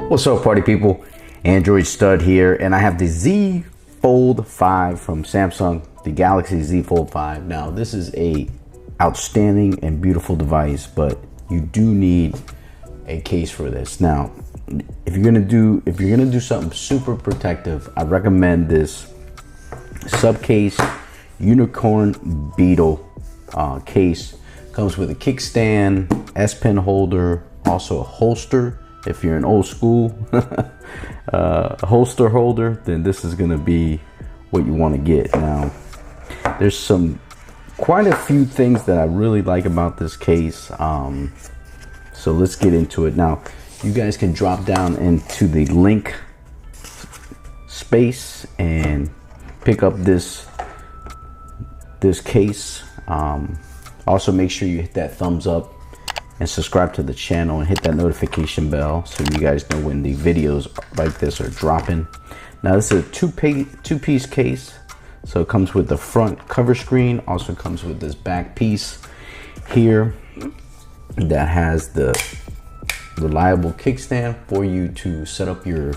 What's up, party people? Android Stud here, and I have the Z Fold5 from Samsung, the Galaxy Z Fold5. Now, this is a outstanding and beautiful device, but you do need a case for this. Now, if you're gonna do something super protective, I recommend this Supcase Unicorn Beetle case. Comes with a kickstand, S Pen holder, also a holster. If you're an old school holster holder, then this is gonna be what you want to get. Now, there's quite a few things that I really like about this case. So let's get into it. Now, you guys can drop down into the link space and pick up this case. Also, make sure you hit that thumbs up and subscribe to the channel and hit that notification bell so you guys know when the videos like this are dropping. Now, this is a two-piece case. So it comes with the front cover screen, also comes with this back piece here that has the reliable kickstand for you to set up your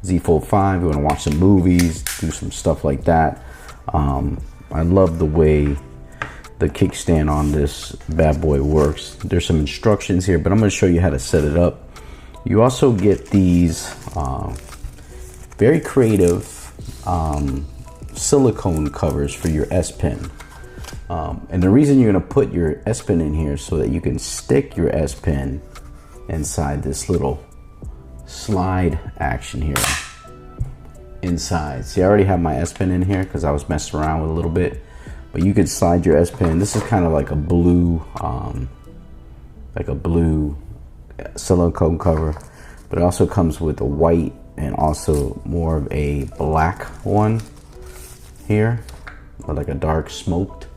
Z Fold5. You want to watch some movies, do some stuff like that. I love the way the kickstand on this bad boy works. There's some instructions here, but I'm going to show you how to set it up. You also get these very creative silicone covers for your S Pen. And the reason you're going to put your S Pen in here so that you can stick your S Pen inside this little slide action here inside. See, I already have my S Pen in here because I was messing around with a little bit. But you could slide your S Pen. This is kind of like a blue silicone cover, but it also comes with a white and also more of a black one here, or like a dark smoked.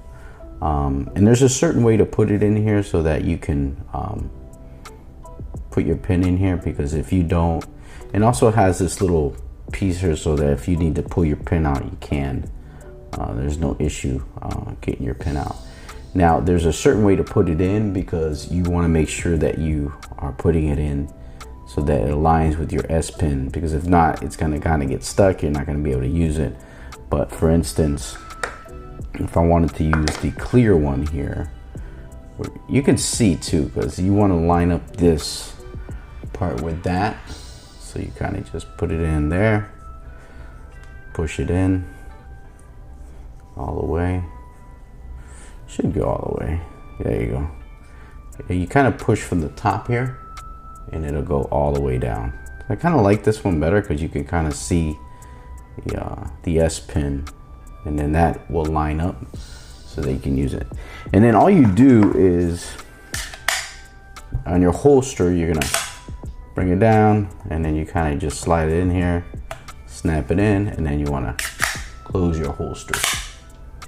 And there's a certain way to put it in here so that you can put your pen in here, because if you don't, and also it has this little piece here so that if you need to pull your pen out, you can. There's no issue getting your pen out. Now, there's a certain way to put it in because you want to make sure that you are putting it in so that it aligns with your S Pen, because if not, it's going to kind of get stuck. You're not going to be able to use it. But for instance, if I wanted to use the clear one here, you can see too, because you want to line up this part with that. So you kind of just put it in there, push it in all the way. Should go all the way. There you go. And you kind of push from the top here and it'll go all the way down. I kind of like this one better because you can kind of see the S Pen, and then that will line up so that you can use it. And then all you do is on your holster, you're gonna bring it down and then you kind of just slide it in here, snap it in, and then you want to close your holster.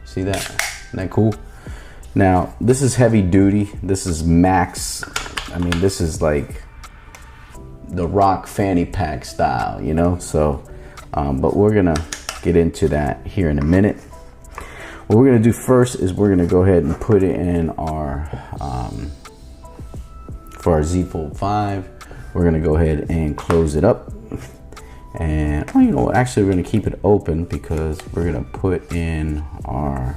See that? Isn't that cool? Now, this is heavy duty. This is max. I mean, this is like the rock fanny pack style, you know? So, but we're gonna get into that here in a minute. What we're gonna do first is we're gonna go ahead and put it in our, for our Z Fold5, we're gonna go ahead and close it up. And oh, you know, actually we're gonna keep it open because we're gonna put in our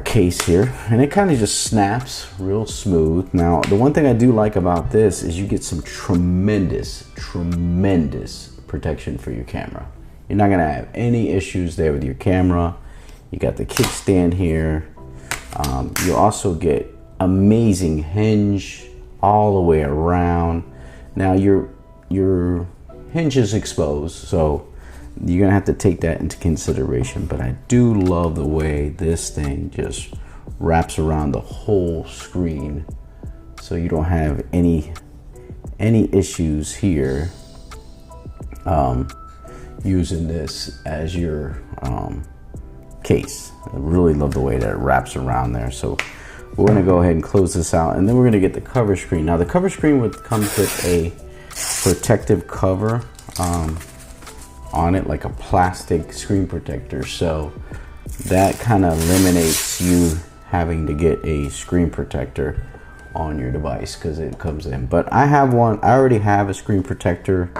case here, and it kind of just snaps real smooth. Now, the one thing I do like about this is you get some tremendous protection for your camera. You're not gonna have any issues there with your camera. You got the kickstand here. You also get amazing hinge all the way around. Now your hinge is exposed, so you're gonna have to take that into consideration. But I do love the way this thing just wraps around the whole screen, so you don't have any issues here using this as your case. I really love the way that it wraps around there. So we're gonna go ahead and close this out, and then we're gonna get the cover screen. Now, the cover screen comes with a protective cover on it, like a plastic screen protector, so that kind of eliminates you having to get a screen protector on your device because it comes in. But I have one. I already have a screen protector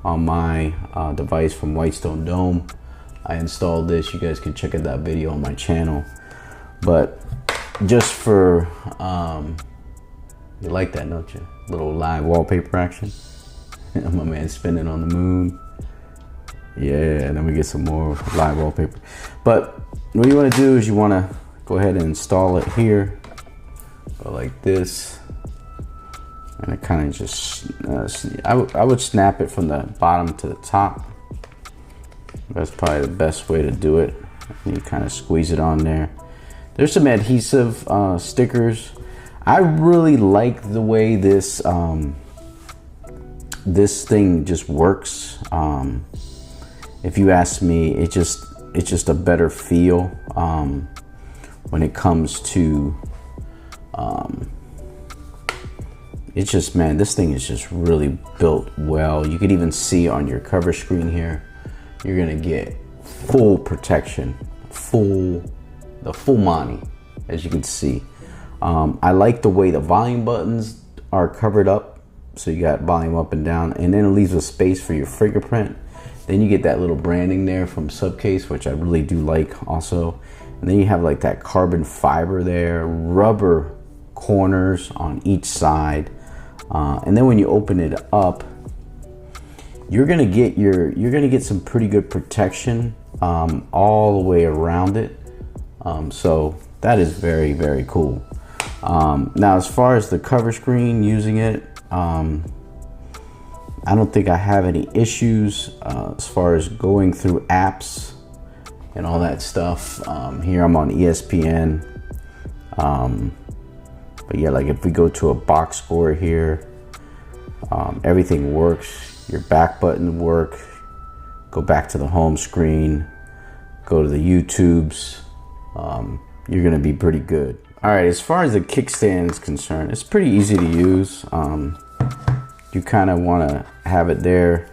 on my device from Whitestone Dome. I installed this. You guys can check out that video on my channel. But just for you like that, don't you? Little live wallpaper action. My man spinning on the moon. Yeah, and then we get some more live wallpaper. But what you want to do is you want to go ahead and install it here. Go like this. And it kind of just, I would snap it from the bottom to the top. That's probably the best way to do it. And you kind of squeeze it on there. There's some adhesive stickers. I really like the way this this thing just works. If you ask me, it's just a better feel when it comes to it's just, man, this thing is just really built well. You can even see on your cover screen here, you're gonna get full protection, the full Monty, as you can see. I like the way the volume buttons are covered up. So you got volume up and down, and then it leaves a space for your fingerprint. Then you get that little branding there from Supcase, which I really do like also. And then you have like that carbon fiber there, rubber corners on each side. And then when you open it up, you're gonna get some pretty good protection all the way around it. So that is very, very cool. Now, as far as the cover screen, using it, I don't think I have any issues as far as going through apps and all that stuff. Here I'm on ESPN. But yeah, like if we go to a box score here, everything works. Your back button work. Go back to the home screen. Go to the YouTubes. You're gonna be pretty good. All right, as far as the kickstand is concerned, it's pretty easy to use. You kind of want to have it there.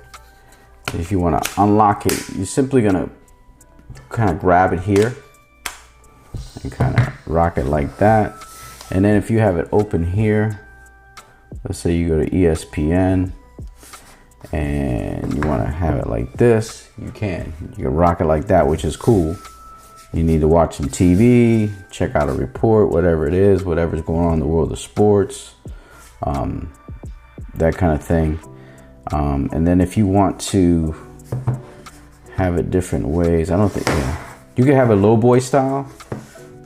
If you want to unlock it, you're simply gonna kind of grab it here and kind of rock it like that. And then if you have it open here, let's say you go to ESPN and you want to have it like this, you can rock it like that, which is cool. You need to watch some TV, check out a report, whatever it is, whatever's going on in the world of sports, that kind of thing. And then if you want to have it different ways, I don't think, yeah, you can have a low boy style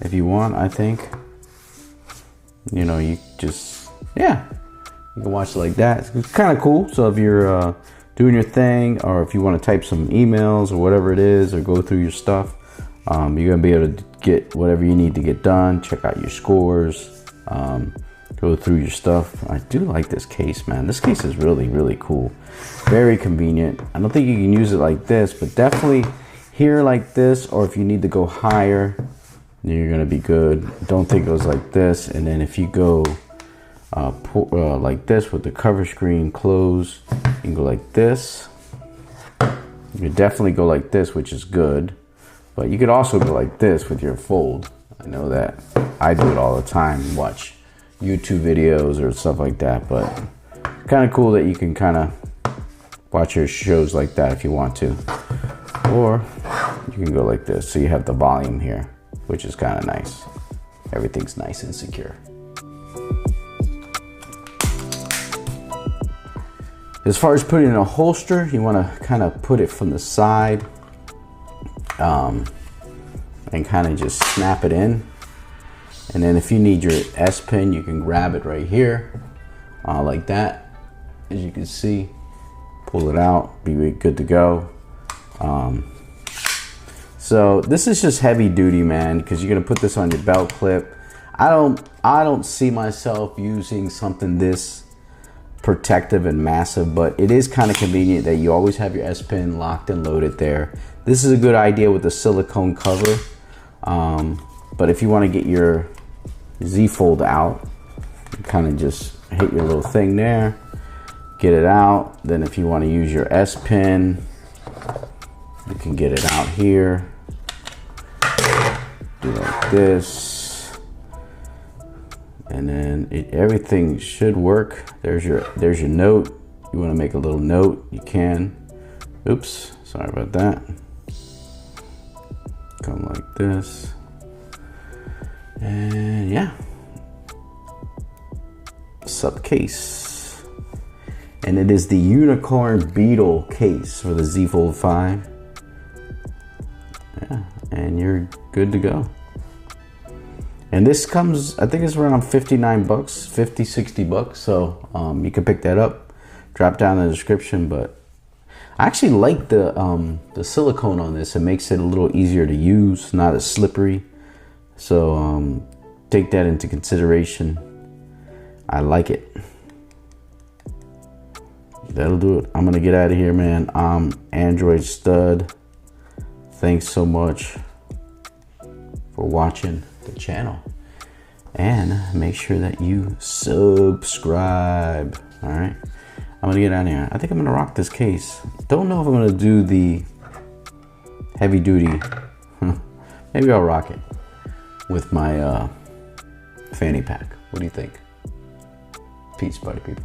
if you want, I think. You know, you just, yeah, you can watch it like that. It's kind of cool. So if you're doing your thing, or if you want to type some emails or whatever it is, or go through your stuff, you're gonna be able to get whatever you need to get done. Check out your scores, go through your stuff. I do like this case, man. This case is really, really cool. Very convenient. I don't think you can use it like this, but definitely here like this, or if you need to go higher, then you're gonna be good. Don't think it goes like this. And then if you go like this with the cover screen closed, you can go like this. You can definitely go like this, which is good. But you could also go like this with your fold. I know that. I do it all the time. Watch YouTube videos or stuff like that. But kind of cool that you can kind of watch your shows like that if you want to. Or you can go like this. So you have the volume here, which is kind of nice. Everything's nice and secure. As far as putting in a holster, you want to kind of put it from the side. And kind of just snap it in. And then if you need your S pin, you can grab it right here, like that. As you can see, pull it out, be good to go. So this is just heavy duty, man, because you're gonna put this on your belt clip. I don't see myself using something this protective and massive, but it is kind of convenient that you always have your S pin locked and loaded there. This is a good idea with the silicone cover. But if you want to get your Z Fold out, you kind of just hit your little thing there, get it out. Then if you want to use your S pin, you can get it out here. Do like this. And then everything should work. There's your note. You want to make a little note, you can. Oops, sorry about that. Come like this. And yeah. Supcase. And it is the unicorn Beetle case for the Z Fold5. Yeah, and you're good to go. And this comes, I think it's around 59 bucks, 50, 60 bucks. So you can pick that up, drop down in the description. But I actually like the silicone on this. It makes it a little easier to use, not as slippery. So take that into consideration. I like it. That'll do it. I'm gonna get out of here, man. I'm Android Stud. Thanks so much for watching the channel, and make sure that you subscribe. All right, I'm gonna get out of here. I think I'm gonna rock this case. Don't know if I'm gonna do the heavy duty. Maybe I'll rock it with my fanny pack. What do you think? Peace, party people.